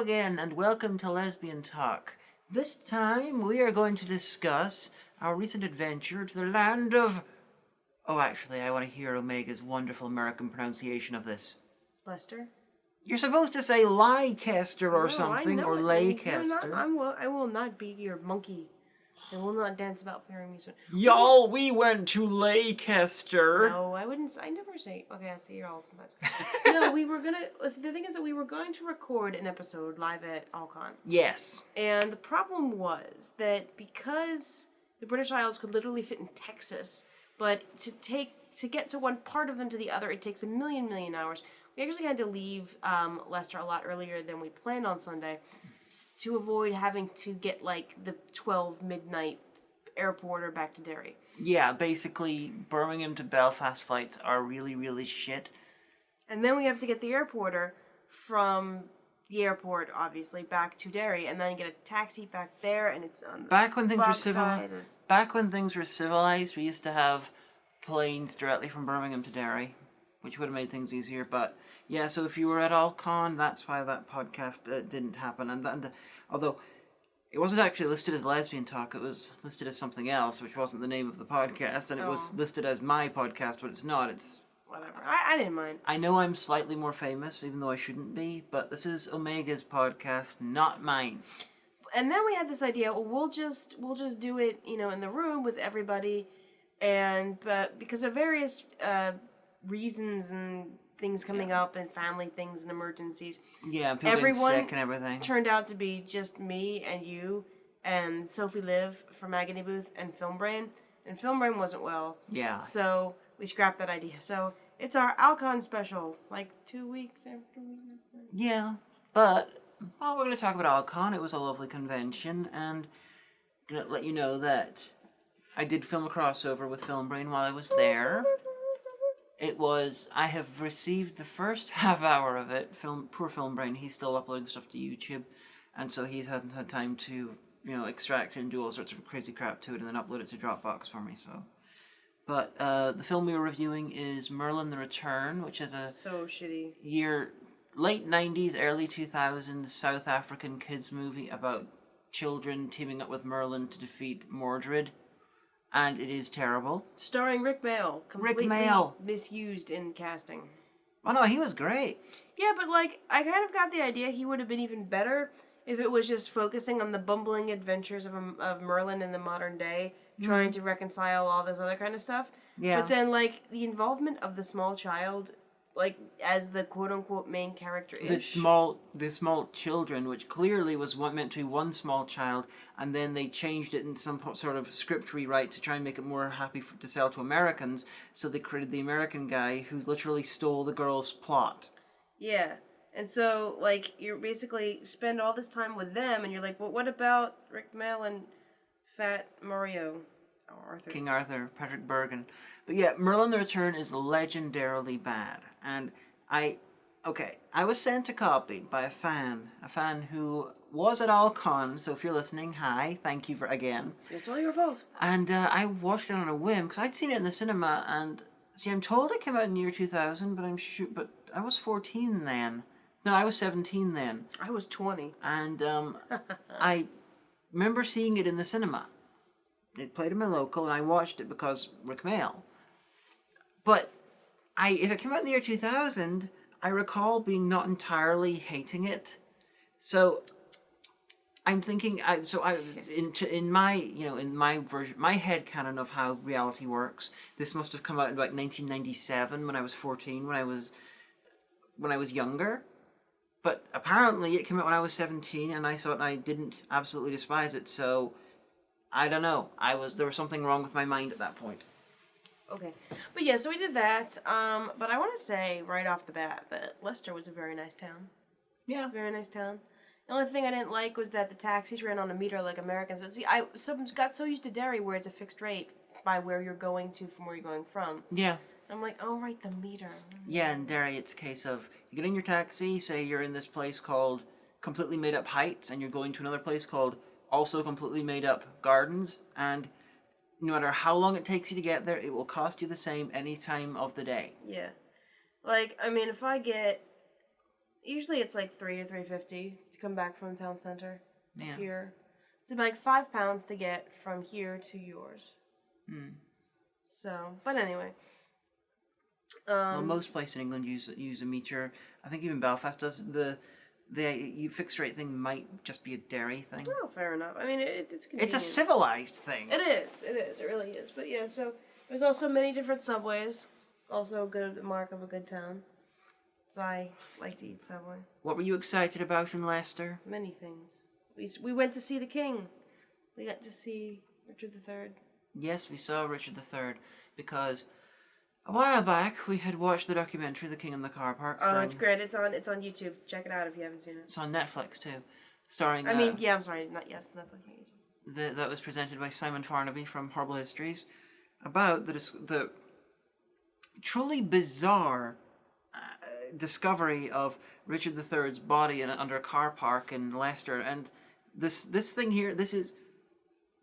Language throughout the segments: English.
again, and welcome to Lesbian Talk. This time we are going to discuss our recent adventure to the land of... Oh, actually, I want to hear Omega's wonderful American pronunciation of this. Leicester? You're supposed to say Leicester or something, or Leicester. I will not be your monkey. I will not dance about fairy music. Y'all, we went to Leicester. No, I wouldn't. I never say. Okay, I say y'all sometimes. No, we were gonna. The thing is that we were going to record an episode live at AlCon. Yes. And the problem was that because the British Isles could literally fit in Texas, but to get to one part of them to the other, it takes a million hours. We actually had to leave Leicester a lot earlier than we planned on Sunday to avoid having to get like the 12 midnight airport or back to Derry. Yeah, basically Birmingham to Belfast flights are really shit. And then we have to get the airporter from the airport, obviously, back to Derry, and then get a taxi back there, and it's on the Back when things were civilized, we used to have planes directly from Birmingham to Derry, which would have made things easier. But yeah, so if you were at AlCon, that's why that podcast didn't happen. And although it wasn't actually listed as Lesbian Talk, it was listed as something else, which wasn't the name of the podcast, and it was listed as my podcast, but it's not. It's whatever. I didn't mind. I know I'm slightly more famous, even though I shouldn't be, but this is Omega's podcast, not mine. And then we had this idea. Well, we'll just do it, in the room with everybody, but because of various reasons and things coming up and family things and emergencies. Yeah, people getting sick and everything. Turned out to be just me and you and Sophie Liv from Agony Booth and Film Brain. And Film Brain wasn't well. Yeah. So we scrapped that idea. So it's our AlCon special, like 2 weeks after we... Yeah, but while we're going to talk about AlCon, it was a lovely convention, and I'm going to let you know that I did film a crossover with Film Brain while I was there. I have received the first half hour of it. Poor Film Brain, he's still uploading stuff to YouTube, and so he hasn't had time to, extract it and do all sorts of crazy crap to it and then upload it to Dropbox for me, so. But the film we were reviewing is Merlin the Return, which is a so shitty late 90s, early 2000s South African kids movie about children teaming up with Merlin to defeat Mordred. And it is terrible. Starring Rick Mayall. Completely misused in casting. Oh no, he was great. Yeah, but I kind of got the idea he would have been even better if it was just focusing on the bumbling adventures of Merlin in the modern day, trying to reconcile all this other kind of stuff. Yeah. But then, the involvement of the small child, as the quote-unquote main character-ish. The small children, which clearly was meant to be one small child, and then they changed it in some sort of script rewrite to try and make it more happy to sell to Americans, so they created the American guy who's literally stole the girl's plot. Yeah. And so, you basically spend all this time with them, and you're like, well, what about Rick Mayall and Fat Mario? Arthur. King Arthur, Patrick Bergen. But yeah, Merlin the Return is legendarily bad. And I was sent a copy by a fan who was at AlCon, so if you're listening, hi, thank you again. It's all your fault. And I watched it on a whim, because I'd seen it in the cinema, and, I'm told it came out in the year 2000, but I was 14 then. No, I was 17 then. I was 20. And I remember seeing it in the cinema. It played in my local, and I watched it because Rick Mayall. But if it came out in the year 2000, I recall being not entirely hating it. So I'm thinking, in my version, my headcanon of how reality works, this must have come out in 1997 when I was 14, when I was younger. But apparently it came out when I was 17, and I thought I didn't absolutely despise it, so I don't know. There was something wrong with my mind at that point. Okay. But yeah, so we did that. But I want to say right off the bat that Leicester was a very nice town. Yeah. Very nice town. The only thing I didn't like was that the taxis ran on a meter like Americans. See, I got so used to Derry where it's a fixed rate by where you're going to from where you're going from. Yeah. I'm like, oh, right, the meter. Yeah, in Derry it's a case of, you get in your taxi, say you're in this place called Completely Made Up Heights, and you're going to another place called also Completely Made Up Gardens, and no matter how long it takes you to get there, it will cost you the same any time of the day. Yeah. If I get Usually it's like $3 or $3.50 to come back from the town center Yeah. here. It's about like £5 to get from here to yours. So, but anyway. Well, most places in England use a meter. I think even Belfast does. The fixed rate thing might just be a dairy thing. Oh, fair enough. I mean, it's convenient. It's a civilized thing. It is. It really is. But yeah, so there's also many different subways. Also a good mark of a good town. So I like to eat Subway. What were you excited about in Leicester? Many things. We went to see the King. We got to see Richard III. Yes, we saw Richard III because a while back we had watched the documentary The King in the Car Park. Oh, it's great. It's on YouTube. Check it out if you haven't seen it. It's on Netflix too, starring. I mean, yeah, I'm sorry, not yet. Netflix. That was presented by Simon Farnaby from Horrible Histories, about the truly bizarre discovery of Richard III's body under a car park in Leicester, and this thing here,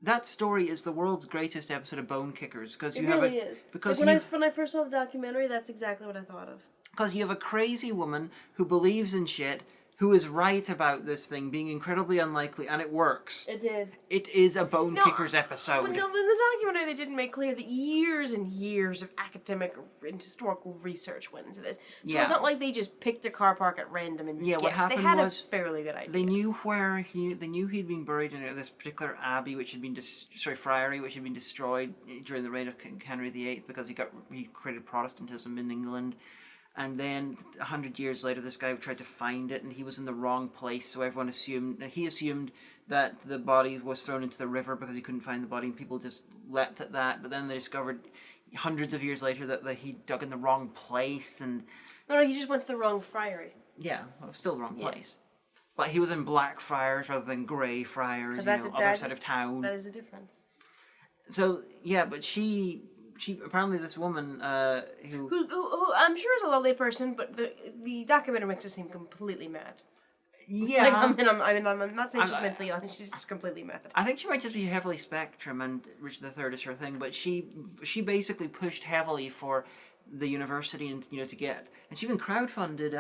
that story is the world's greatest episode of Bone Kickers because It really is. Because like when I first saw the documentary, that's exactly what I thought of. Because you have a crazy woman who believes in shit, who is right about this thing being incredibly unlikely, and it works. It did. It is a Bone Kickers episode. In the documentary, they didn't make clear that years and years of academic and historical research went into this. So it's not like they just picked a car park at random and guessed. What happened they had was a fairly good idea. They knew he'd been buried in this particular abbey, which had been friary, which had been destroyed during the reign of King Henry VIII because he created Protestantism in England. And then 100 years later, this guy tried to find it, and he was in the wrong place. So everyone assumed that the body was thrown into the river because he couldn't find the body, and people just leapt at that. But then they discovered hundreds of years later that he dug in the wrong place, and No, he just went to the wrong friary. yeah, well, still the wrong place. But he was in Blackfriars rather than Grey Friars, other side of town. That is a difference. So yeah, but she apparently this woman who I'm sure is a lovely person, but the documentary makes her seem completely mad. yeah, Like, I'm not saying she's mentally ill. She's just completely mad. I think she might just be heavily spectrum, and Richard III is her thing. But she basically pushed heavily for the university and to get, and she even crowdfunded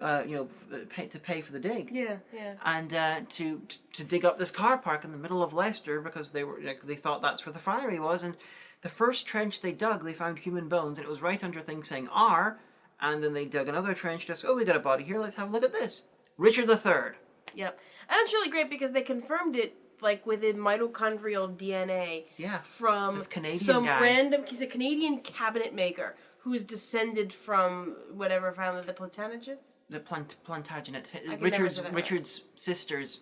to pay for the dig. Yeah. And to dig up this car park in the middle of Leicester because they thought that's where the friary was. And the first trench they dug, they found human bones, and it was right under things saying R. And then they dug another trench, just we got a body here. Let's have a look at this. Richard III. Yep, and it's really great because they confirmed it like within mitochondrial DNA. Yeah. From this Canadian some guy. random. He's a Canadian cabinet maker who is descended from whatever family, the Plantagenets. The Plantagenet. never say that Richard's sister's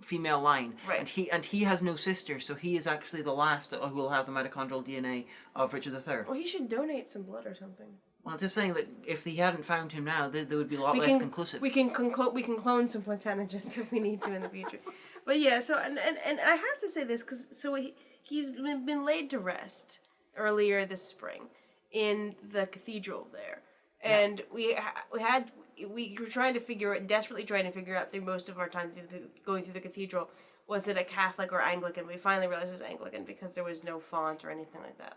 female line. Right. And he has no sister, so he is actually the last who will have the mitochondrial DNA of Richard III. Well, he should donate some blood or something. Well, just saying that if he hadn't found him now, they would be a lot less conclusive. We can clone some Plantagenets if we need to in the future. But yeah, so and I have to say this because he's been laid to rest earlier this spring in the cathedral there, and we were desperately trying to figure out through most of our time going through the cathedral, was it a Catholic or Anglican? We finally realized it was Anglican because there was no font or anything like that,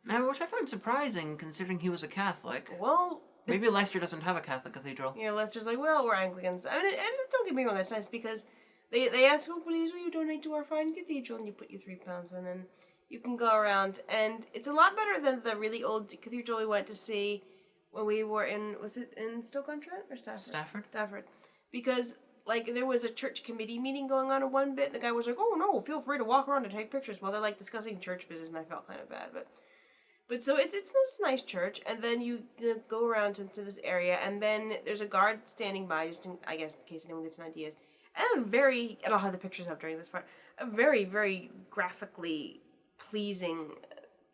Now, which I found surprising considering he was a Catholic. Well, maybe Leicester doesn't have a Catholic cathedral. Yeah, Leicester's like, well, we're Anglicans. I mean, and don't get me wrong, it's nice because they ask, well, please will you donate to our fine cathedral, and you put your £3 and then you can go around, and it's a lot better than the really old cathedral we went to see when we were was it in Stoke-on-Trent or Stafford? Stafford. Because, there was a church committee meeting going on in one bit, and the guy was like, oh, no, feel free to walk around and take pictures while they're, discussing church business, and I felt kind of bad, But so it's a nice church, and then you go around into this area, and then there's a guard standing by, just in case anyone gets any ideas, and I'll have the pictures up during this part, a very, very graphically pleasing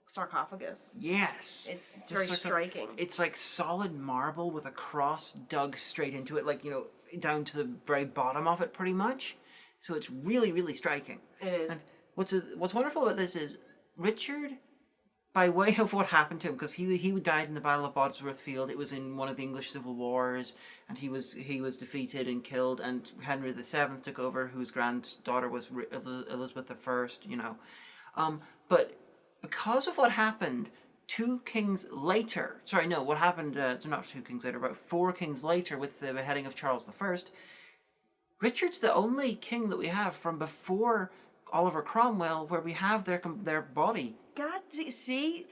sarcophagus. Yes. It's very striking. It's like solid marble with a cross dug straight into it, down to the very bottom of it, pretty much. So it's really, really striking. It is. And what's wonderful about this is Richard, by way of what happened to him, because he died in the Battle of Bosworth Field. It was in one of the English Civil Wars, and he was defeated and killed, and Henry VII took over, whose granddaughter was Elizabeth I, But because of what happened, 2 kings later, sorry, no, what happened, so not 2 kings later, about 4 kings later with the beheading of Charles I, Richard's the only king that we have from before Oliver Cromwell where we have their body. God, see,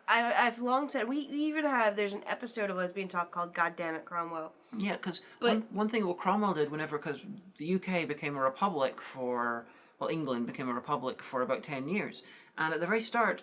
I've long said, we even have, there's an episode of Lesbian Talk called God Damn It, Cromwell. Yeah, because But- one thing what Cromwell did because the UK became a republic England became a republic for about 10 years. And at the very start,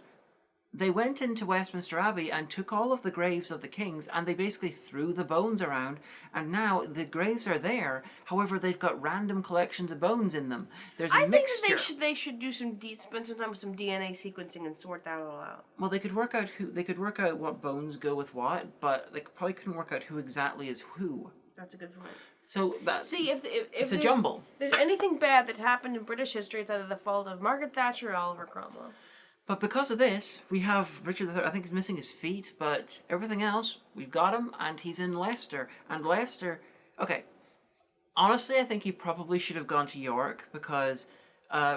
they went into Westminster Abbey and took all of the graves of the kings and they basically threw the bones around. And now the graves are there. However, they've got random collections of bones in them. There's a I mixture. think that they should do spend some time with some DNA sequencing and sort that all out. Well, they could work out what bones go with what, but they probably couldn't work out who exactly is who. That's a good point. So that See, if it's a jumble. There's anything bad that happened in British history, it's either the fault of Margaret Thatcher or Oliver Cromwell. But because of this, we have Richard III. I think he's missing his feet, but everything else, we've got him, and he's in Leicester. And Leicester, okay, honestly, I think he probably should have gone to York, because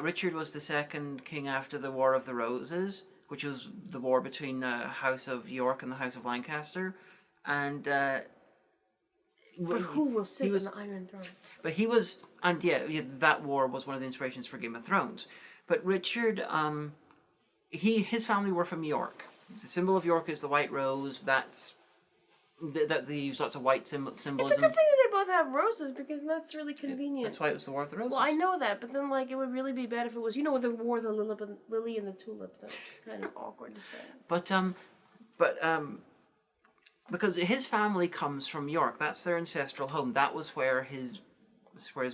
Richard was the second king after the War of the Roses, which was the war between the House of York and the House of Lancaster. And But who will sit on the Iron Throne? But he was, and yeah, that war was one of the inspirations for Game of Thrones. But Richard, his family were from York. The symbol of York is the white rose. That they use lots of white symbolism. It's a good thing that they both have roses, because that's really convenient. That's why it was the War of the Roses. Well, I know that, but then it would really be bad if it was, the war of the lily and the tulip. That's kind of awkward to say. But because his family comes from York, that's their ancestral home. That was where his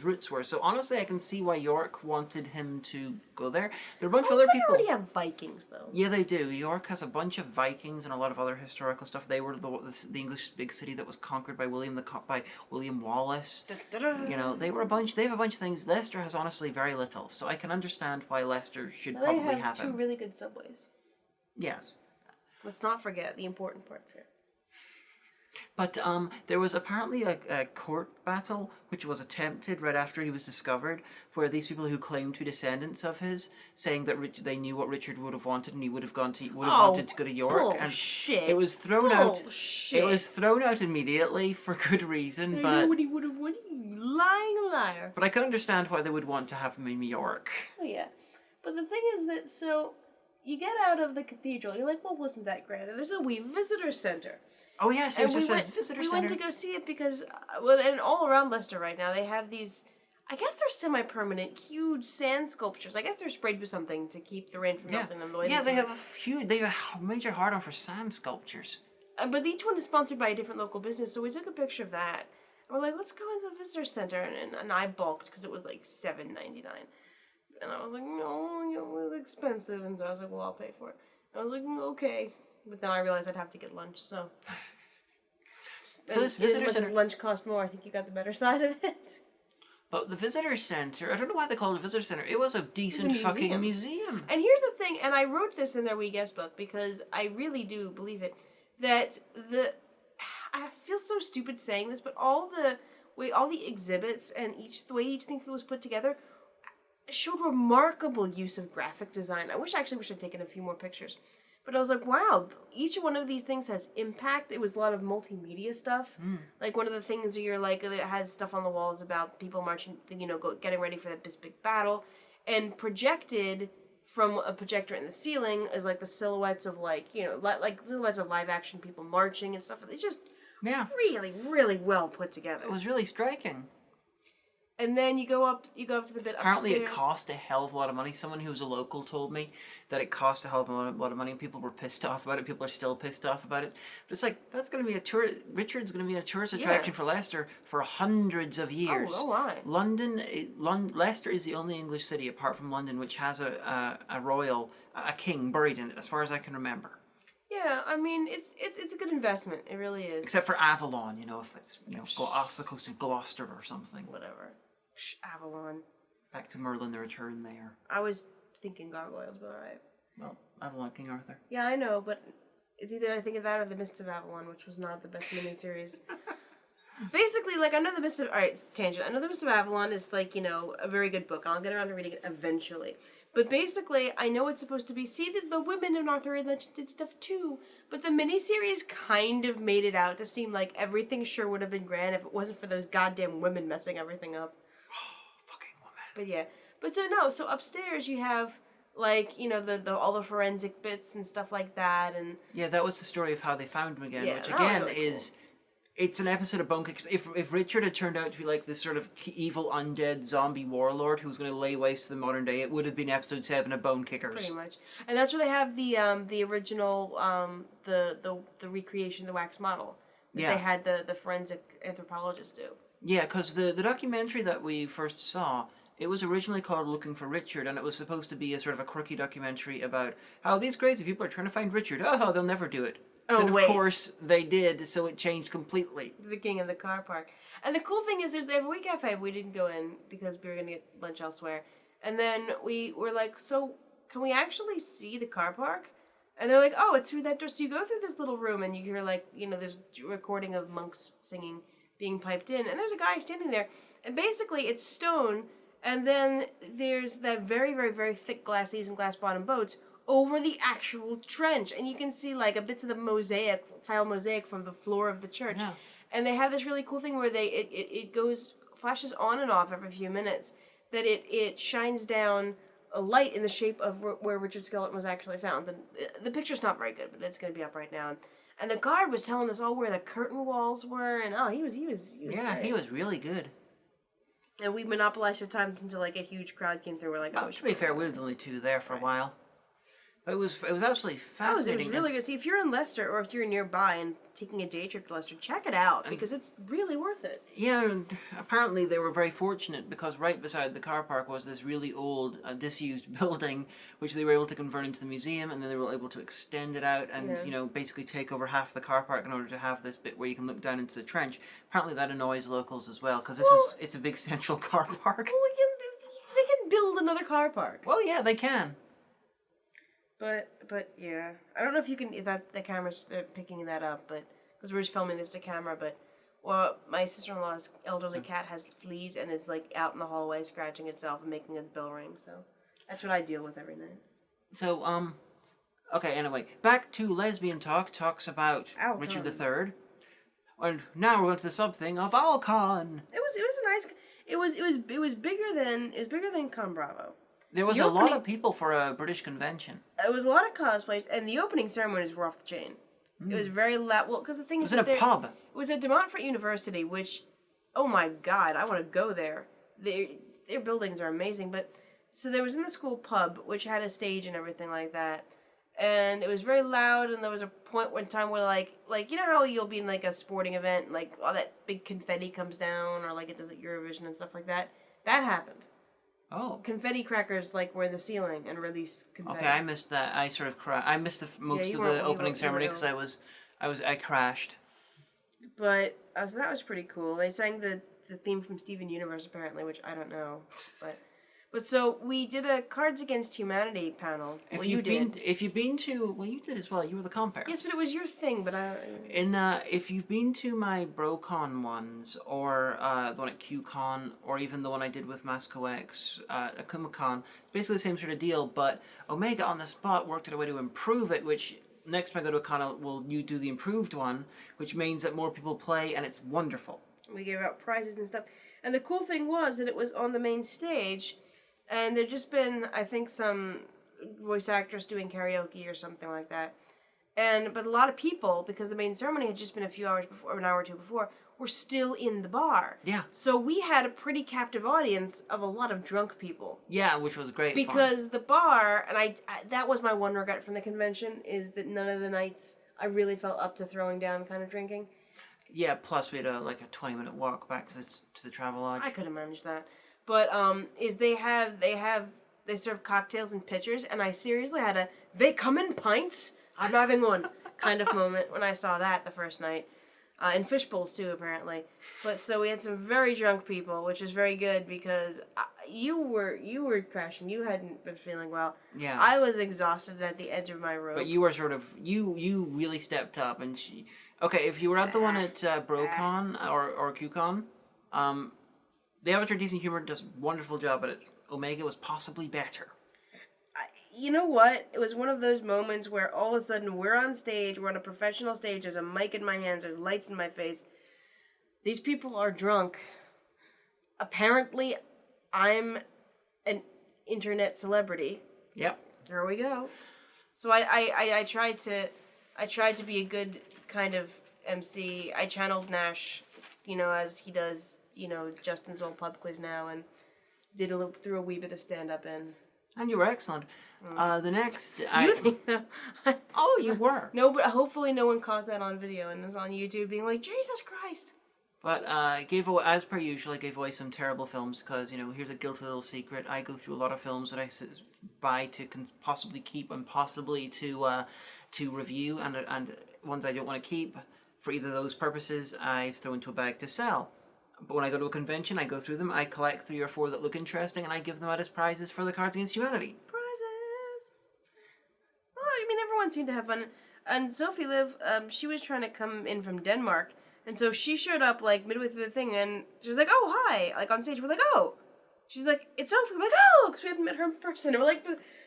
roots were. So honestly, I can see why York wanted him to go there. There are a bunch of other people. They already have Vikings, though. Yeah, they do. York has a bunch of Vikings and a lot of other historical stuff. They were the English big city that was conquered by William Wallace. They were a bunch. They have a bunch of things. Leicester has honestly very little, so I can understand why Leicester should probably have him. They have two really good subways. Yes. Let's not forget the important parts here. But there was apparently a court battle which was attempted right after he was discovered, where these people who claimed to be descendants of his, saying that they knew what Richard would have wanted and he would have wanted to go to York. Bullshit. And it was thrown out. It was thrown out immediately for good reason. I but know what he would have wanted. You lying liar. But I can understand why they would want to have him in York. Oh yeah, but the thing is that you get out of the cathedral, you're like, well, wasn't that grand? And there's a wee visitor center. Oh yes, it just says visitor center. We went to go see it because, and all around Leicester right now, they have these, I guess they're semi-permanent, huge sand sculptures. I guess they're sprayed with something to keep the rain from melting them. They have a major hard-on for sand sculptures. But each one is sponsored by a different local business, so we took a picture of that. And we're like, let's go into the visitor center, and I balked because it was like $7.99. And I was like, no, it's expensive. And so I was like, well, I'll pay for it. I was like, okay. But then I realized I'd have to get lunch, so. So this visitor center, lunch cost more. I think you got the better side of it. But the visitor center, I don't know why they call it a visitor center. It was a decent fucking museum. And here's the thing, and I wrote this in their wee guest book because I really do believe it, that I feel so stupid saying this, but all the exhibits and the way each thing was put together showed remarkable use of graphic design. I wish I'd taken a few more pictures. But I was like, wow, each one of these things has impact. It was a lot of multimedia stuff. Like one of the things where you're like, it has stuff on the walls about people marching, getting ready for this big battle. And projected from a projector in the ceiling is like the silhouettes of like silhouettes of live action people marching and stuff. It's just really, really well put together. It was really striking. And then you go up to the bit Apparently upstairs. it cost a hell of a lot of money. Someone who was a local told me that it cost a hell of a lot of money, and people were pissed off about it. People are still pissed off about it. But it's like, that's going to be Richard's going to be a tourist attraction for Leicester for hundreds of years. Oh, why? Leicester is the only English city, apart from London, which has a king buried in it, as far as I can remember. Yeah, I mean, it's a good investment. It really is. Except for Avalon, if it's go off the coast of Gloucester or something. Whatever. Avalon. Back to Merlin the Return there. I was thinking Gargoyles, but alright. Well, Avalon, King Arthur. Yeah, I know, but it's either I think of that or The Mists of Avalon, which was not the best miniseries. Basically, I know The Mists of... Alright, tangent. I know The Mists of Avalon is, a very good book, and I'll get around to reading it eventually. But basically, I know it's supposed to be, see, the women in Arthurian Legend did stuff too, but the miniseries kind of made it out to seem like everything sure would have been grand if it wasn't for those goddamn women messing everything up. Fucking woman. But yeah. But so no, so upstairs you have, like, you know, the all the forensic bits and stuff like that, and... Yeah, that was the story of how they found him again, Yeah, which that was again really is... cool. It's an episode of Bone Kickers. If Richard had turned out to be like this sort of evil undead zombie warlord who was going to lay waste to the modern day, it would have been episode 7 of Bone Kickers. Pretty much, and that's where they have the original the recreation, the wax model that Yeah. they had the forensic anthropologist do. Yeah, because the documentary that we first saw, it was originally called Looking for Richard, and it was supposed to be a sort of a quirky documentary about how these crazy people are trying to find Richard. Oh, they'll never do it. Oh, then of wait. course they did, so it changed completely. The king of the car park. And the cool thing is, they have a wee cafe. We didn't go in because we were going to get lunch elsewhere. And then we were like, so can we actually see the car park? And they're like, oh, it's through that door. So you go through this little room and you hear, like, you know, there's recording of monks singing being piped in. And there's a guy standing there. And basically it's stone. And then there's that very, very, very thick glass and glass bottom boats over the actual trench, and you can see like a bits of the tile mosaic from the floor of the church. Yeah. And they have this really cool thing where it goes, flashes on and off every few minutes, that it shines down a light in the shape of where Richard's skeleton was actually found. And the picture's not very good, but it's going to be up right now. And the guard was telling us all where the curtain walls were, and he was Yeah, great. he was really good. And we monopolized the time until like a huge crowd came through. We're like, Well, to be fair, we were the only two there for a while. But it was absolutely It fascinating. was really good. See, if you're in Leicester or if you're nearby and taking a day trip to Leicester, check it out because it's really worth it. Yeah, and apparently they were very fortunate because right beside the car park was this really old, disused building, which they were able to convert into the museum, and then they were able to extend it out and, basically take over half the car park in order to have this bit where you can look down into the trench. Apparently that annoys locals as well because it's a big central car park. Well, they can build another car park. Well, yeah, they can. But yeah, I don't know if the camera's picking that up, but because we're just filming this to camera. But my sister-in-law's elderly cat has fleas and is like out in the hallway scratching itself and making its bell ring. So that's what I deal with every night. So okay. Anyway, back to Lesbian Talk. Talks about AlCon. Richard III, and now we're going to the sub thing of AlCon. It was a nice. It was bigger than Con Bravo. There was The a lot opening- of people for a British convention. There was a lot of cosplays, and the opening ceremonies were off the chain. It was very loud. Well, because the thing It is was in that a pub. It was at De Montfort University, which, oh my God, I want to go there. Their buildings are amazing. But so there was in the school pub, which had a stage and everything like that, and it was very loud. And there was a point one time where like you know how you'll be in like a sporting event, and, like all that big confetti comes down, or like it does at Eurovision and stuff like that. That happened. Oh. Confetti crackers like were in the ceiling and released confetti. Okay, I missed that. I sort of I missed most you of weren't- the you opening weren't- ceremony you were because I crashed. But so that was pretty cool. They sang the theme from Steven Universe apparently, which I don't know. But so we did a Cards Against Humanity panel. If you you've did. been if you've been to you did as well. You were the compere. Yes, but it was your thing. But If you've been to my BroCon ones, or the one at QCon, or even the one I did with MascoX at AkumaCon, basically the same sort of deal, but Omega on the spot worked out a way to improve it, which next time I go to a con, you do the improved one, which means that more people play, and it's wonderful. we gave out prizes and stuff. And the cool thing was that it was on the main stage, and there'd just been, I think, some voice actress doing karaoke or something like that. But a lot of people, because the main ceremony had just been a few hours before, or an hour or two before, were still in the bar. Yeah. So we had a pretty captive audience of a lot of drunk people. Yeah, which was great fun. Because the bar, and I that was my one regret from the convention, is that none of the nights I really felt up to throwing down kind of drinking. Yeah, plus we had a 20-minute walk back to the travel lodge. I could have managed that. But they serve cocktails in pitchers, and I seriously had they come in pints? I'm having one kind of moment when I saw that the first night. And fish bowls too, apparently. But so we had some very drunk people, which is very good because you were crashing. You hadn't been feeling well. Yeah. I was exhausted at the edge of my rope. But you were sort of you really stepped up, and okay. If you were at the one at BroCon or QCon, the Avatar Decent Humor does a wonderful job at it. Omega was possibly better. you know what? It was one of those moments where all of a sudden we're on stage, we're on a professional stage, there's a mic in my hands, there's lights in my face. These people are drunk. Apparently, I'm an internet celebrity. Yep. Here we go. So I tried to be a good kind of MC. I channeled Nash, as he does, Justin's old pub quiz now, and threw a wee bit of stand up in. And you were excellent. The next, You think that? Oh, you were. No, but hopefully no one caught that on video and is on YouTube being like, Jesus Christ. But gave away, as per usual, I gave away some terrible films because, here's a guilty little secret. I go through a lot of films that I buy to possibly keep and possibly to review, and ones I don't want to keep for either of those purposes, I throw into a bag to sell. But when I go to a convention, I go through them, I collect 3 or 4 that look interesting, and I give them out as prizes for the Cards Against Humanity. Prizes. Well, I mean, everyone seemed to have fun. And Sophie Liv, she was trying to come in from Denmark. And so she showed up, like, midway through the thing, and she was like, oh, hi. Like, on stage, we're like, oh. She's like, it's Sophie. We're like, oh, because we haven't met her in person. And we're like,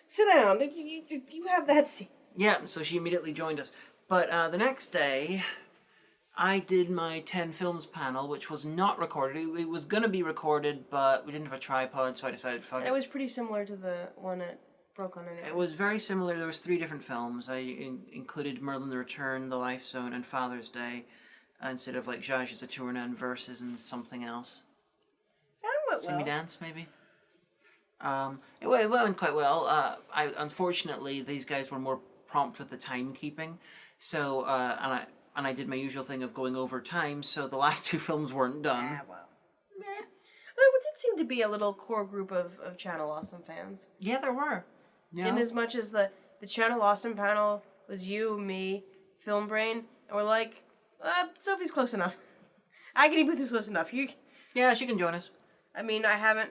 sit down. You have that seat. Yeah, so she immediately joined us. But the next day, I did my 10 films panel, which was not recorded. It was going to be recorded, but we didn't have a tripod, so I decided, fuck it. It was pretty similar to the one at BroCon anyway. It was very similar. There was 3 different films. I included Merlin the Return, The Life Zone, and Father's Day, instead of like Zsasz Saturna and Versus and something else. That went well. Simi Dance, maybe? It went quite well. Unfortunately, these guys were more prompt with the timekeeping, so, and I did my usual thing of going over time, so the last 2 films weren't done. Ah, well. Meh. There did seem to be a little core group of Channel Awesome fans. Yeah, there were. Yeah. In as much as the Channel Awesome panel was you, me, Film Brain, and we're like, Sophie's close enough. Agony Booth is close enough. Yeah, she can join us. I mean, I haven't,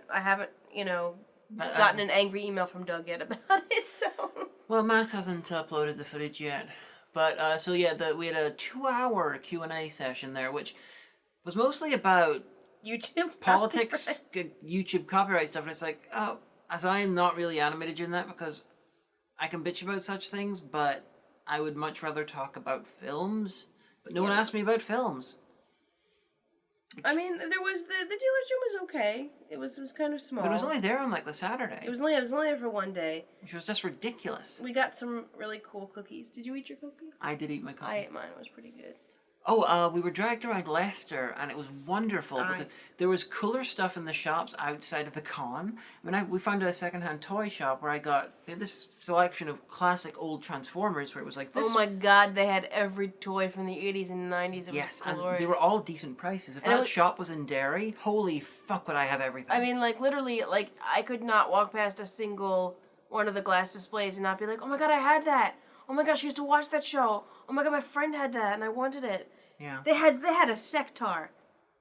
gotten an angry email from Doug yet about it, so... Well, Matt hasn't uploaded the footage yet. But, so yeah, we had a 2-hour Q&A session there, which was mostly about YouTube politics, YouTube copyright stuff, and it's like, oh, as I'm not really animated during that because I can bitch about such things, but I would much rather talk about films. But no one asked me about films. I mean, there was the dealer's room was okay. It was kind of small. But it was only there on like the Saturday. It was only there for one day. Which was just ridiculous. We got some really cool cookies. Did you eat your cookie? I did eat my cookie. I ate mine. It was pretty good. Oh, we were dragged around Leicester, and it was wonderful because there was cooler stuff in the shops outside of the con. I mean, we found a secondhand toy shop where I got this selection of classic old Transformers, where it was like this. Oh my God, they had every toy from the 80s and 90s. It yes, was glorious. And they were all decent prices. If that shop was in Derry, holy fuck, would I have everything? I mean, like literally, like I could not walk past a single one of the glass displays and not be like, oh my God, I had that. Oh my gosh, I used to watch that show. Oh my God, my friend had that and I wanted it. Yeah. They had a sectar.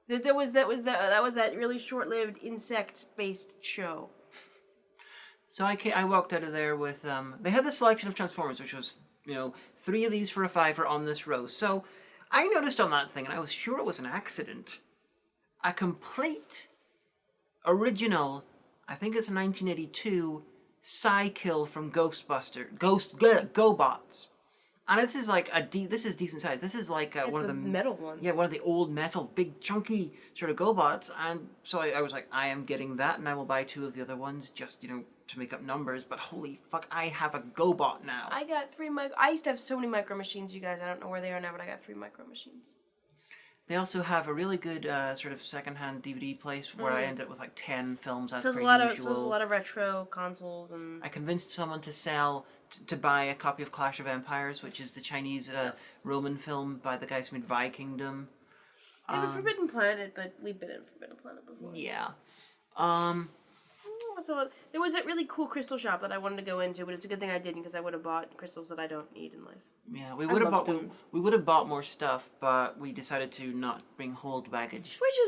That was that really short-lived insect-based show. So I walked out of there with they had the selection of Transformers, which was 3 of these for a $5 on this row. So I noticed on that thing, and I was sure it was an accident, a complete original, I think it's a 1982 Psy-Kill from GoBots. And this is like this is decent size. This is like one of the metal ones. Yeah, one of the old metal, big chunky sort of GoBots. And so I was like, I am getting that, and I will buy 2 of the other ones just to make up numbers. But holy fuck, I have a GoBot now. I got 3 I used to have so many Micro Machines, you guys. I don't know where they are now, but I got 3 Micro Machines. They also have a really good sort of secondhand DVD place where I end up with like 10 films as per usual. So there's a lot of retro consoles and. I convinced someone to sell. To buy a copy of Clash of Empires, which is the Chinese Roman film by the guys who made Vikingdom. The Forbidden Planet, but we've been in Forbidden Planet before. Yeah. So there was that really cool crystal shop that I wanted to go into, but it's a good thing I didn't because I would have bought crystals that I don't need in life. Yeah, we would have bought more stuff, but we decided to not bring hold baggage. Which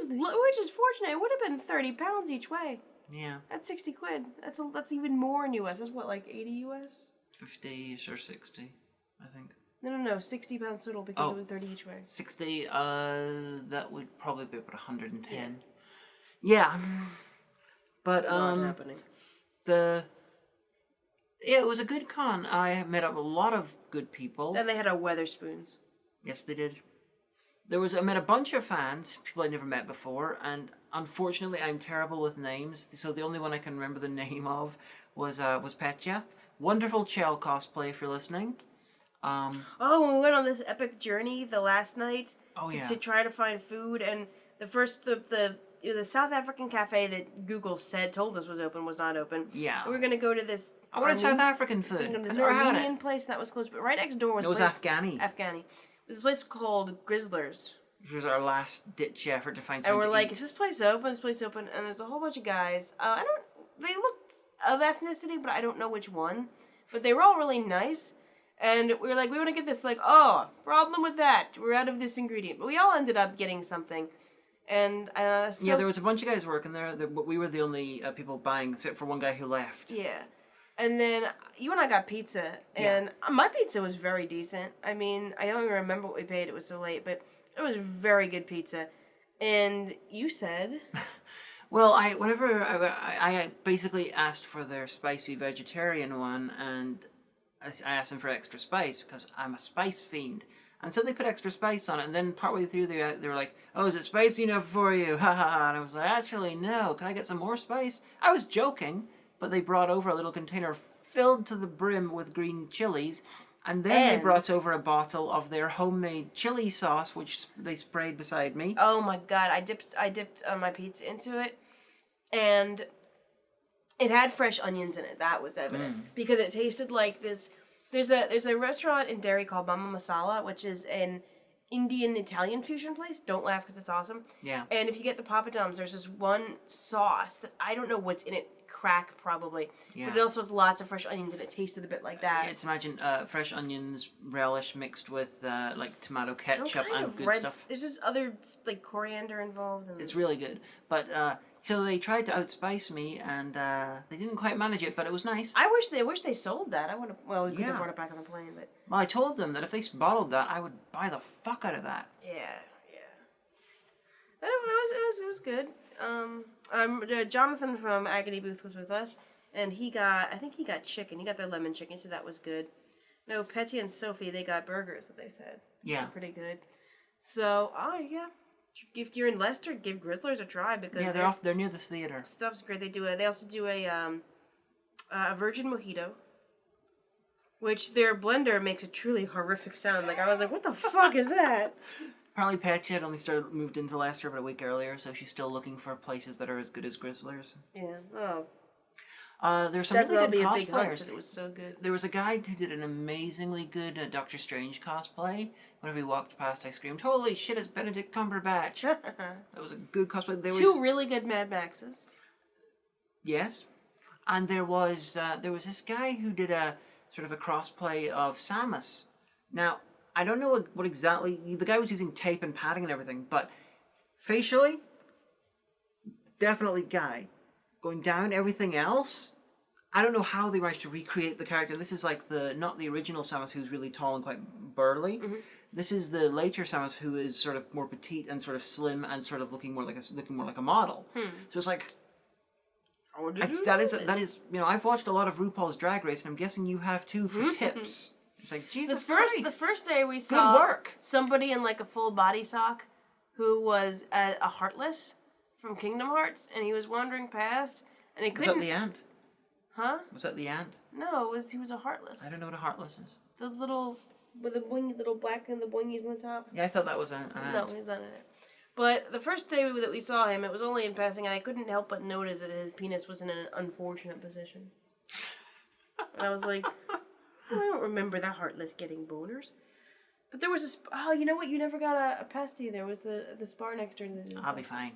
is fortunate. It would have been £30 each way. Yeah. That's 60 quid. That's even more in US. That's what, like 80 US? 50-ish or 60, I think. No, 60 pounds total because it was 30 each way. 60, that would probably be about 110. Yeah. But, not happening. Yeah, it was a good con. I met up with a lot of good people. And they had a Weatherspoons. Yes, they did. I met a bunch of fans, people I'd never met before, and unfortunately I'm terrible with names, so the only one I can remember the name of was Petya. Wonderful Chell cosplay if you're listening. When we went on this epic journey the last night yeah. to try to find food, and the South African cafe that Google told us was open was not open. Yeah. We were gonna go to this. I wanted South African food. We were going to I this never had Armenian it. place that was closed, but right next door was It was Afghani. Afghani. It was this place called Grizzlers. Which was our last ditch effort to find something And we're to like, eat. is this place open? Is this place open? And there's a whole bunch of guys. They looked of ethnicity, but I don't know which one. But they were all really nice. And we were like, we want to get this. Like, problem with that. We're out of this ingredient. But we all ended up getting something. And yeah, there was a bunch of guys working there. But we were the only people buying, except for one guy who left. Yeah. And then you and I got pizza. And my pizza was very decent. I mean, I don't even remember what we paid. It was so late. But it was very good pizza. And you said... Well, I basically asked for their spicy vegetarian one, and I asked them for extra spice, because I'm a spice fiend. And so they put extra spice on it, and then partway through they were like, oh, is it spicy enough for you? Ha ha ha. And I was like, actually, no. Can I get some more spice? I was joking, but they brought over a little container filled to the brim with green chilies. And then they brought over a bottle of their homemade chili sauce, which they sprayed beside me. Oh my god! I dipped my pizza into it, and it had fresh onions in it. That was evident because it tasted like this. There's a restaurant in Derry called Mama Masala, which is an Indian Italian fusion place. Don't laugh because it's awesome. Yeah. And if you get the Papadums, there's this one sauce that I don't know what's in it. Crack probably, but it also has lots of fresh onions and it tasted a bit like that. It's imagine fresh onions, relish mixed with like tomato ketchup and good stuff. There's just other like coriander involved. And... It's really good, but so they tried to outspice me and they didn't quite manage it, but it was nice. I wish they sold that. I want to. Well, you could have brought it back on the plane, but. Well, I told them that if they bottled that, I would buy the fuck out of that. Yeah. But it was good. Jonathan from Agony Booth was with us, and I think he got chicken. He got their lemon chicken, so that was good. No, Petty and Sophie, they got burgers that they said. Yeah. Pretty good. So, if you're in Leicester, give Grizzlers a try because they're near the theater. Stuff's great. They also do a virgin mojito, which their blender makes a truly horrific sound. Like I was like, what the fuck is that? Apparently Patchy had only moved into Leicester about a week earlier, so she's still looking for places that are as good as Grizzlers. Yeah. Oh. There's some really good cosplayers. It was so good. There was a guy who did an amazingly good Doctor Strange cosplay. Whenever he walked past, I screamed, "Holy shit! It's Benedict Cumberbatch!" That was a good cosplay. There was two really good Mad Maxes. Yes, and there was this guy who did a sort of a crossplay of Samus. Now, I don't know what exactly... The guy was using tape and padding and everything, but facially, definitely guy. Going down, everything else, I don't know how they managed to recreate the character. This is like not the original Samus, who's really tall and quite burly. Mm-hmm. This is the later Samus, who is sort of more petite and sort of slim and sort of looking more like a model. So it's like... that is I've watched a lot of RuPaul's Drag Race, and I'm guessing you have too for tips. It's like, Jesus Christ. The first day we saw good work. Somebody in like a full body sock who was a Heartless from Kingdom Hearts, and he was wandering past, and he couldn't... Was that the ant? Huh? Was that the ant? No, he was a Heartless. I don't know what a Heartless is. The little, with the little black and the boingies on the top. Yeah, I thought that was an ant. No, he's not in it. But the first day that we saw him, it was only in passing, and I couldn't help but notice that his penis was in an unfortunate position. And I was like... I don't remember that Heartless getting boners. But there was you know what? You never got a pasty. There was the spar next door to the... I'll be fine.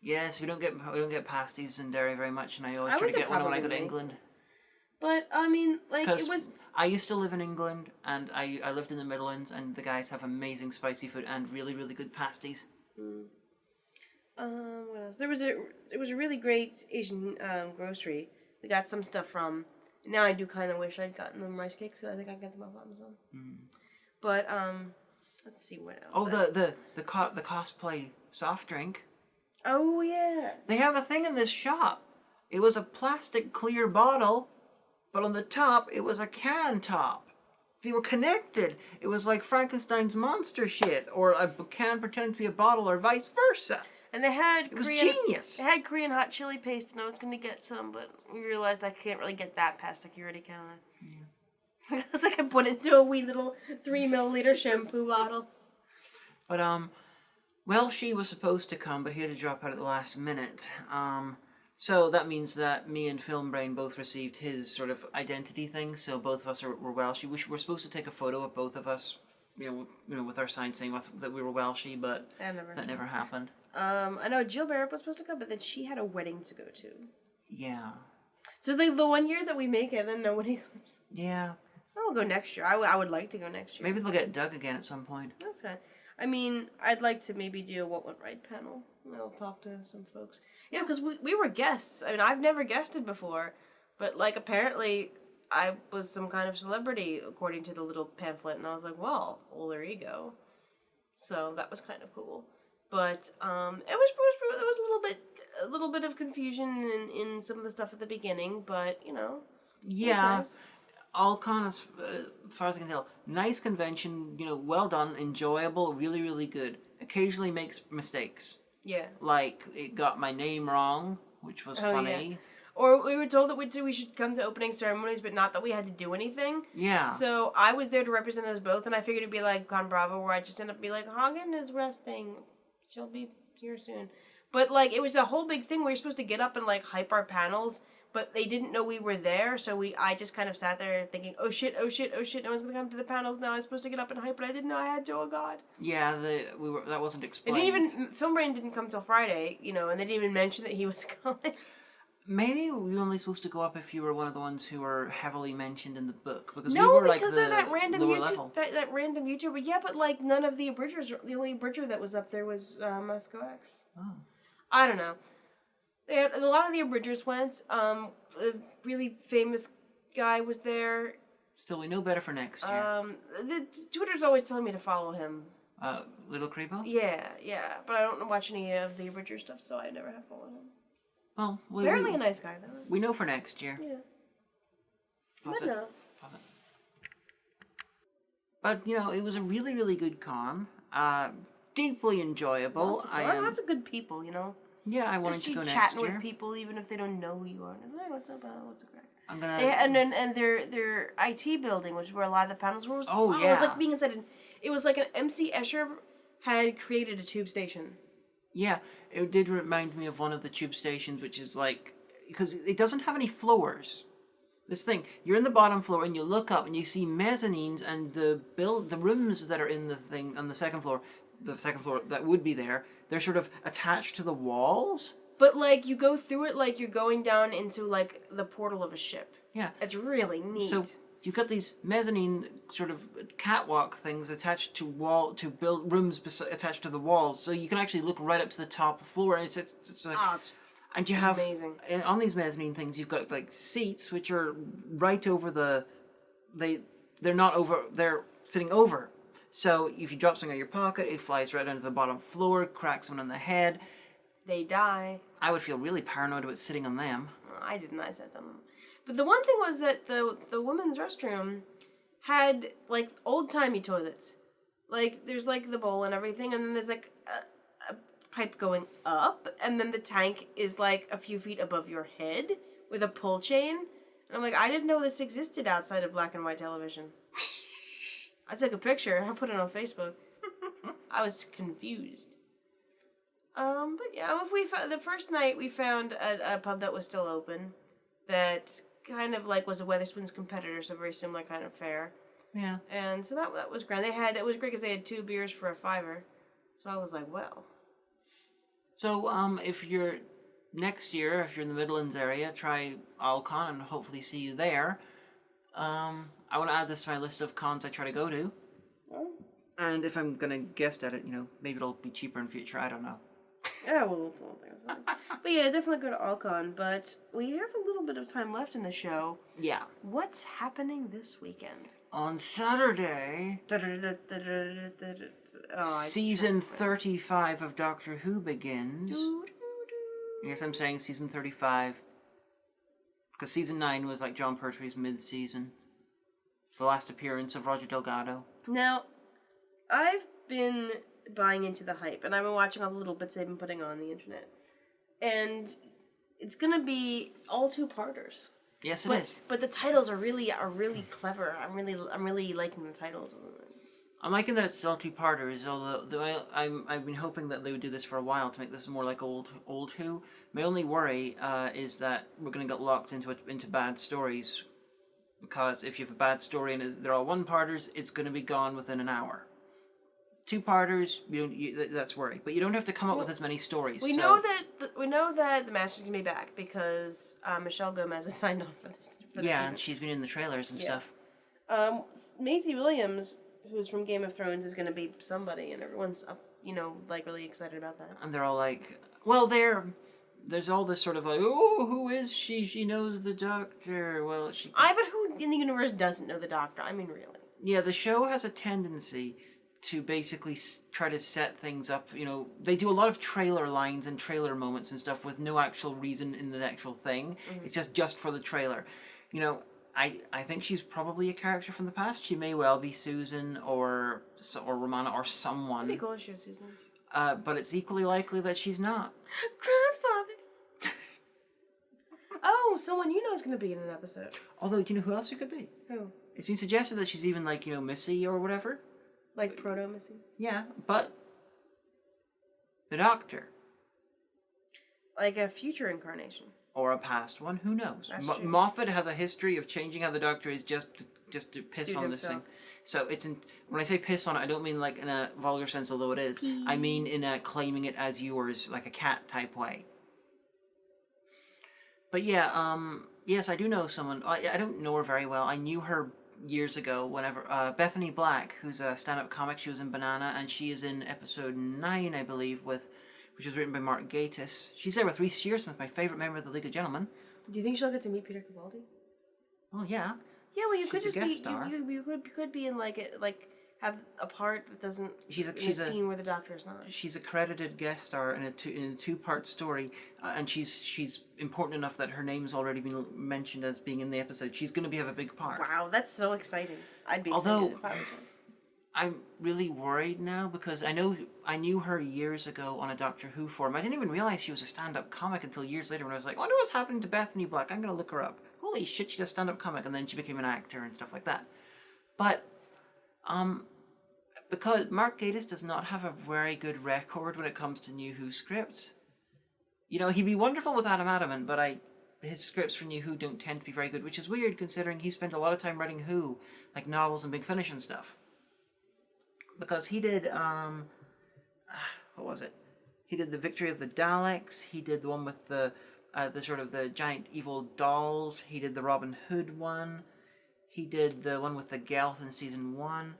Yes, we don't get pasties in Derry very much, and I always try to get one when I go to England. But, I mean, like, it was... I used to live in England, and I lived in the Midlands, and the guys have amazing spicy food and really, really good pasties. What else? There was a really great Asian grocery. We got some stuff from... Now I do kind of wish I'd gotten them rice cakes, so I think I get them off Amazon. But let's see what else. Oh, the cosplay soft drink. Oh yeah. They have a thing in this shop. It was a plastic clear bottle but on the top, it was a can top. They were connected. It was like Frankenstein's monster shit, or a can pretending to be a bottle, or vice versa. And they had It was genius. They had Korean hot chili paste, and I was gonna get some, but we realized I can't really get that past security counter. Yeah. Because I could put it into a wee little 3 milliliter shampoo bottle. But well, she was supposed to come, but he had to drop out at the last minute. So that means that me and Film Brain both received his sort of identity thing. So both of us were Welshie. We were supposed to take a photo of both of us, with our sign saying that we were Welshie, but that never happened. I know Jill Barrett was supposed to come, but then she had a wedding to go to. Yeah. So the 1 year that we make it, then nobody comes. Yeah. I'll go next year. I would like to go next year. Maybe they'll get Doug again at some point. That's fine. I mean, I'd like to maybe do a What Went Right panel. I'll talk to some folks. Yeah, because we were guests. I mean, I've never guested before, but, like, apparently I was some kind of celebrity, according to the little pamphlet, and I was like, well, there you go. So that was kind of cool. But it was a little bit of confusion in some of the stuff at the beginning, but, Yeah. nice. AlCon, as far as I can tell, nice convention, well done, enjoyable, really, really good. Occasionally makes mistakes. Yeah. Like, it got my name wrong, which was funny. Yeah. Or we were told that we should come to opening ceremonies, but not that we had to do anything. Yeah. So I was there to represent us both, and I figured it'd be like Con Bravo, where I just end up be like, Hagen is resting. She'll be here soon. But, like, it was a whole big thing where you're supposed to get up and, like, hype our panels, but they didn't know we were there, so I just kind of sat there thinking, oh shit, no one's gonna come to the panels now, I was supposed to get up and hype, but I didn't know I had to, oh god. Yeah, that wasn't explained. Film Brain didn't come till Friday, and they didn't even mention that he was coming. Maybe you were only supposed to go up if you were one of the ones who were heavily mentioned in the book, because No, we were because like they're that random lower YouTube, level. that random YouTuber. Yeah, but like none of the abridgers. The only abridger that was up there was Musco X. Oh. I don't know. A lot of the abridgers went. A really famous guy was there. Still, we know better for next year. The Twitter's always telling me to follow him. Little Creepo? Yeah, but I don't watch any of the abridger stuff, so I never have followed him. Well, Apparently a nice guy, though. We know for next year. Yeah. Pause But it. no. Pause it. But, it was a really, really good con. Deeply enjoyable. Lots of good people, Yeah, I wanted to go next year. Chatting with people, even if they don't know who you are. Hey, what's up? What's a crack? I'm gonna. And their IT building, which is where a lot of the panels were. Oh, It yeah. was like being inside. It was like an MC Escher had created a tube station. Yeah, it did remind me of one of the tube stations, which is like, because it doesn't have any floors. This thing, you're in the bottom floor and you look up and you see mezzanines and the rooms that are in the thing on the second floor that would be there, they're sort of attached to the walls. But like you go through it like you're going down into like the portal of a ship. Yeah. It's really neat. So you've got these mezzanine sort of catwalk things attached to build rooms attached to the walls, so you can actually look right up to the top floor. And it's like, it's and you have amazing. On these mezzanine things, you've got like seats which are right over they're sitting over. So if you drop something out of your pocket, it flies right onto the bottom floor, cracks someone on the head. They die. I would feel really paranoid about sitting on them. I didn't. I sat down. But the one thing was that the women's restroom had like old-timey toilets. Like there's like the bowl and everything, and then there's like a pipe going up, and then the tank is like a few feet above your head with a pull chain. And I'm like, I didn't know this existed outside of black and white television. I took a picture. I put it on Facebook. I was confused. But yeah, the first night we found a pub that was still open, that kind of like was a Wetherspoon's competitor, so very similar kind of fare. Yeah. And so that was grand. It was great because they had 2 beers for $5. So I was like, well. So if you're next year, if you're in the Midlands area, try AlCon and hopefully see you there. I want to add this to my list of cons I try to go to. Oh. And if I'm gonna guest at it, maybe it'll be cheaper in future. I don't know. Yeah, well, it's all things. But yeah, definitely go to AlCon. But we have a little bit of time left in the show. Yeah. What's happening this weekend? On Saturday, season 35 of Doctor Who begins. Yes, I'm saying season 35. Because season 9 was like John Pertwee's mid-season. The last appearance of Roger Delgado. Now, I've been buying into the hype, and I've been watching all the little bits they've been putting on the internet. And it's gonna be all two-parters. Yes, it is. But the titles are really clever. I'm really liking the titles. I'm liking that it's all two-parters, although I've been hoping that they would do this for a while to make this more like old Who. My only worry is that we're going to get locked into bad stories, because if you have a bad story and they're all one-parters, it's going to be gone within an hour. Two-parters, that's worry, but you don't have to come up with as many stories. We know that the Master's gonna be back because Michelle Gomez has signed on for this. Yeah, and she's been in the trailers and stuff. Maisie Williams, who's from Game of Thrones, is going to be somebody, and everyone's really excited about that. And they're all like, well, there's all this sort of like, oh, who is she? She knows the Doctor. Well, but who in the universe doesn't know the Doctor? I mean, really. Yeah, the show has a tendency to basically try to set things up. They do a lot of trailer lines and trailer moments and stuff with no actual reason in the actual thing. Mm-hmm. It's just for the trailer. I think she's probably a character from the past. She may well be Susan or Romana or someone. It'd be cool if she was Susan. But it's equally likely that she's not. Grandfather! Oh, someone you know is going to be in an episode. Although, do you know who else she could be? Who? It's been suggested that she's even like, Missy or whatever. Like Proto-Missy? Yeah, but the Doctor. Like a future incarnation. Or a past one, who knows? Moffat has a history of changing how the Doctor is just to piss Suit on himself. This thing. So when I say piss on it, I don't mean like in a vulgar sense, although it is. I mean in a claiming it as yours, like a cat type way. But yeah, yes, I do know someone. I don't know her very well. I knew her years ago whenever Bethany Black, who's a stand-up comic. She was in Banana, and she is in episode 9, I believe, which was written by Mark Gatiss. She's there with Reece Shearsmith, my favourite member of the League of Gentlemen. Do you think she'll get to meet Peter Capaldi? Well, yeah. Yeah, well, you could She's just a be guest star. you could be in have a part that doesn't She's a scene where the Doctor is not. She's a credited guest star in a two-part story, and she's important enough that her name's already been mentioned as being in the episode. She's going to have a big part. Wow, that's so exciting! I'd be excited if I was one. I'm really worried now because I knew her years ago on a Doctor Who forum. I didn't even realize she was a stand-up comic until years later when I was like, I wonder what's happening to Bethany Black. I'm going to look her up. Holy shit, she does stand-up comic, and then she became an actor and stuff like that. But because Mark Gatiss does not have a very good record when it comes to New Who scripts. He'd be wonderful with Adam Adamant, but his scripts for New Who don't tend to be very good, which is weird considering he spent a lot of time writing Who, like novels and Big Finish and stuff. Because he did, what was it? He did The Victory of the Daleks. He did the one with the sort of the giant evil dolls. He did the Robin Hood one. He did the one with the Gelth in season 1.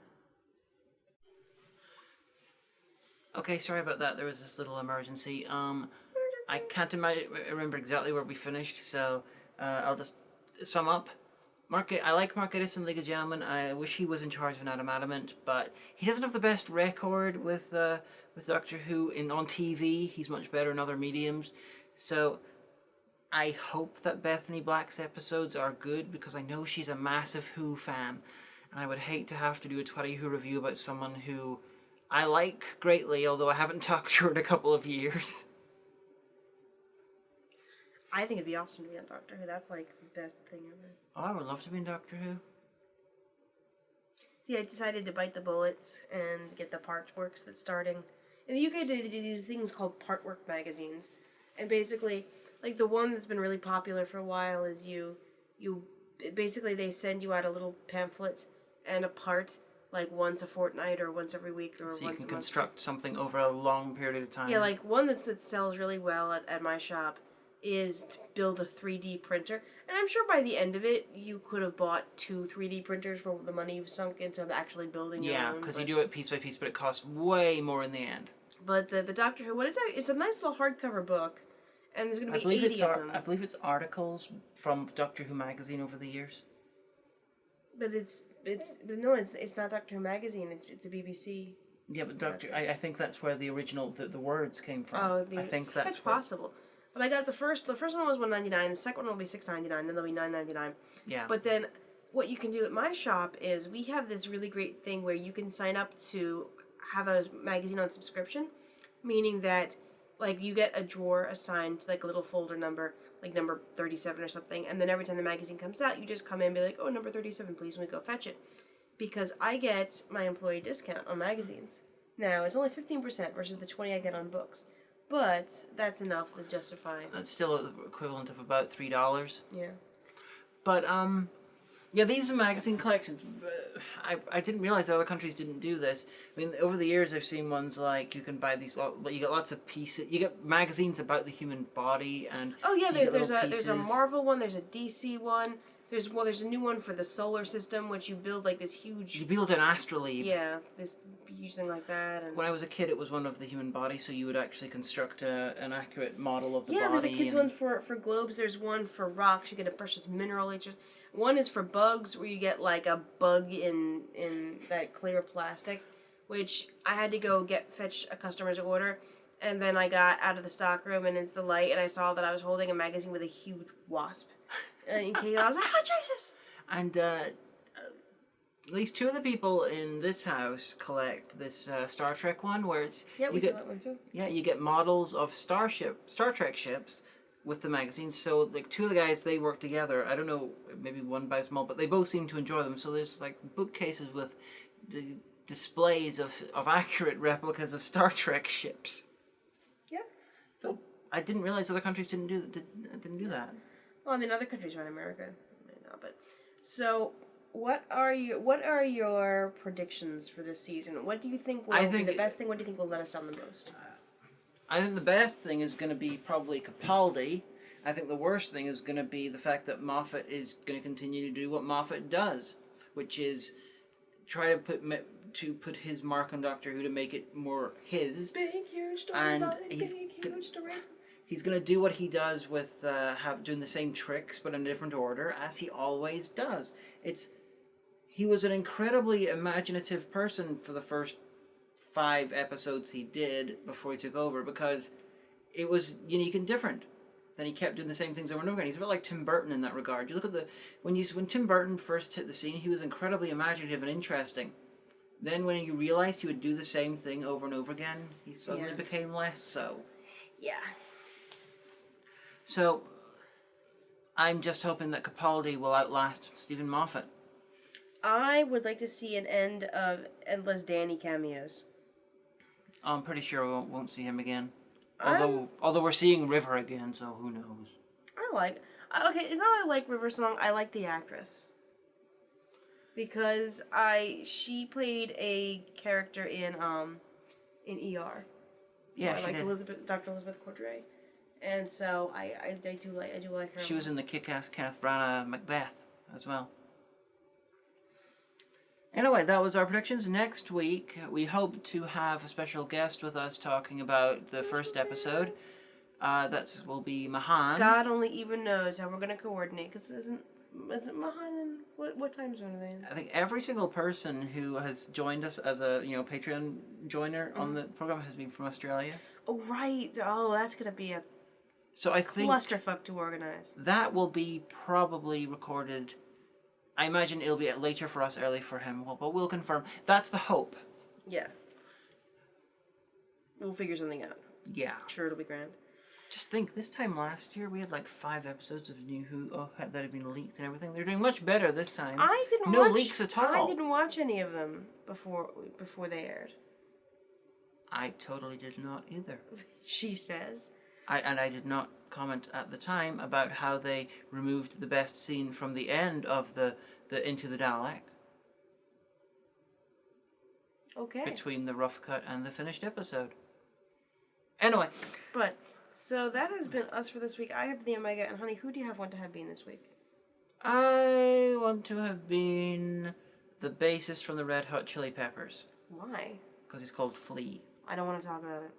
Okay, sorry about that. There was this little emergency. I can't remember exactly where we finished, so I'll just sum up. I like Mark Gatiss in League of Gentlemen. I wish he was in charge of an Adam Adamant, but he doesn't have the best record with Doctor Who on TV. He's much better in other mediums. So I hope that Bethany Black's episodes are good because I know she's a massive Who fan, and I would hate to have to do a 20 Who review about someone who I like greatly, although I haven't talked to her in a couple of years. I think it'd be awesome to be on Doctor Who. That's like the best thing ever. Oh, I would love to be in Doctor Who. Yeah, I decided to bite the bullets and get the Partworks that's starting. In the UK, they do these things called Partwork magazines. And basically, like the one that's been really popular for a while is basically they send you out a little pamphlet and a part like once a fortnight or once every week or once a month. So you can construct something over a long period of time. Yeah, like one that sells really well at my shop is to build a 3D printer. And I'm sure by the end of it, you could have bought 2 3D printers for the money you've sunk into actually building your own. Yeah, because you do it piece by piece, but it costs way more in the end. But the Doctor Who, it's a nice little hardcover book, and there's going to be 80 of them. I believe it's articles from Doctor Who magazine over the years. But it's not Doctor Who magazine. It's a BBC. Yeah, but I think that's where the original the words came from. Oh, I think that's possible. But I got the first one was $1.99. The second one will be $6.99. Then there'll be $9.99. Yeah. But then what you can do at my shop is we have this really great thing where you can sign up to have a magazine on subscription, meaning that like you get a drawer assigned to like a little folder number, like number 37 or something, and then every time the magazine comes out, you just come in and be like, oh, number 37, please, and we go fetch it. Because I get my employee discount on magazines. Now, it's only 15% versus the 20 I get on books. But that's enough to justify. That's still equivalent of about $3. Yeah. But yeah, these are magazine collections. I didn't realize other countries didn't do this. I mean, over the years, I've seen ones like you can buy these. You get lots of pieces. You get magazines about the human body, and oh yeah, so there's a Marvel one. There's a DC one. There's a new one for the solar system, which you build like this huge. You build an astrolabe. Yeah, this huge thing like that. And when I was a kid, it was one of the human body, so you would actually construct an accurate model of the body. Yeah, there's a kids one for globes. There's one for rocks. You get a precious mineral. One is for bugs, where you get like a bug in that clear plastic, which I had to go fetch a customer's order, and then I got out of the stock room and into the light, and I saw that I was holding a magazine with a huge wasp. And I was like, oh, Jesus! And at least two of the people in this house collect this Star Trek one, where it's we saw that one too. Yeah, you get models of Star Trek ships with the magazines. So like two of the guys, they work together. I don't know, maybe one buys them all, but they both seem to enjoy them. So there's like bookcases with the displays of accurate replicas of Star Trek ships. Yeah. So I didn't realize other countries didn't do that. Well, I mean, other countries around America may not, but so what are your predictions for this season? What do you think will be the best thing? What do you think will let us down the most? I think the best thing is going to be probably Capaldi. I think the worst thing is going to be the fact that Moffat is going to continue to do what Moffat does, which is try to put his mark on Doctor Who to make it more his. Big huge story, and big huge story. He's going to do what he does with doing the same tricks but in a different order, as he always does. He was an incredibly imaginative person for the first 5 episodes he did before he took over, because it was unique and different. Then he kept doing the same things over and over again. He's a bit like Tim Burton in that regard. You look at when Tim Burton first hit the scene, he was incredibly imaginative and interesting. Then when you realized he would do the same thing over and over again, he suddenly became less so. Yeah. So, I'm just hoping that Capaldi will outlast Stephen Moffat. I would like to see an end of endless Danny cameos. I'm pretty sure we won't see him again. Although we're seeing River again, so who knows? Okay, it's not I like River Song, I like the actress. Because she played a character in ER. Yeah, I like Dr. Elizabeth Cordray. And so I do like her. She was in the kick-ass Kenneth Branagh Macbeth as well. Anyway, that was our predictions. Next week, we hope to have a special guest with us talking about the first episode. That will be Mahan. God only even knows how we're going to coordinate, because isn't Mahan in, what time zone are they in? I think every single person who has joined us as a Patreon joiner on the program has been from Australia. Oh, right. Oh, that's going to be a clusterfuck to organize. That will be probably recorded. I imagine it'll be later for us, early for him, but we'll confirm. That's the hope. Yeah. We'll figure something out. Yeah. Sure, it'll be grand. Just think, this time last year we had like 5 episodes of New Who that had been leaked and everything. They're doing much better this time. No leaks at all. I didn't watch any of them before they aired. I totally did not either. She says. I did not comment at the time about how they removed the best scene from the end of the Into the Dalek. Okay. Between the rough cut and the finished episode. Anyway. But, so that has been us for this week. I have the Omega, and honey, who do you want to have been this week? I want to have been the bassist from the Red Hot Chili Peppers. Why? Because he's called Flea. I don't want to talk about it.